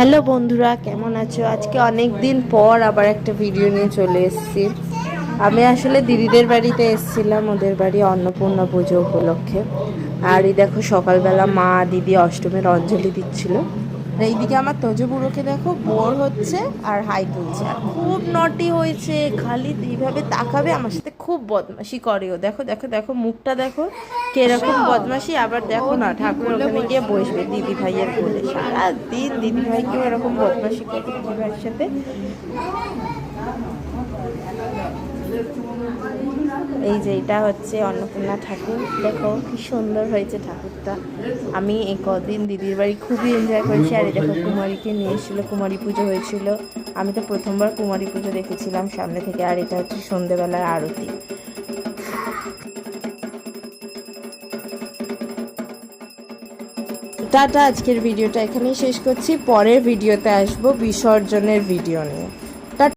Hello বন্ধুরা, কেমন আছো? আজকে অনেক দিন পর আবার একটা ভিডিও নিয়ে চলে এসেছি। আমি আসলে দিদিদের বাড়িতে এসেছিলাম, ওদের বাড়ি অন্নপূর্ণা পুজো উপলক্ষে। আর এই দেখো সকালবেলা মা দিদি অষ্টমীর অঞ্জলি দিচ্ছিল। আর এইদিকে আমার তোজো বুড়োকে দেখো বোর হচ্ছে আর হাই তুলছে, আর খুব নটি হয়েছে। খালি এইভাবে তাকাবে, আমার সাথে খুব বদমাশি করেও। দেখো দেখো দেখো মুখটা দেখো কিরকম বদমাশি। আবার দেখো না, ঠাকুর ওখানে গিয়ে বসবে দিদি ভাইয়ের কোলে। সারাদিন দিদি ভাইকেও এরকম বদমাশি করে দিদি ভাইয়ের সাথে। এই যে এটা হচ্ছে অন্নপূর্ণা ঠাকুর, দেখো কি সুন্দর হয়েছে ঠাকুরটা। আমি এই কদিন দিদির বাড়ি খুবই এনজয় করেছি। আর এই দেখো কুমারীকে নিয়ে এসেছিলো, কুমারী পুজো হয়েছিল। আমি তো প্রথমবার কুমারী পুজো দেখেছিলাম সামনে থেকে। আর এটা হচ্ছে সন্ধেবেলার আরতি। টাটা, আজকের ভিডিওটা এখানেই শেষ করছি। পরের ভিডিওতে আসবো বিসর্জনের ভিডিও নিয়ে।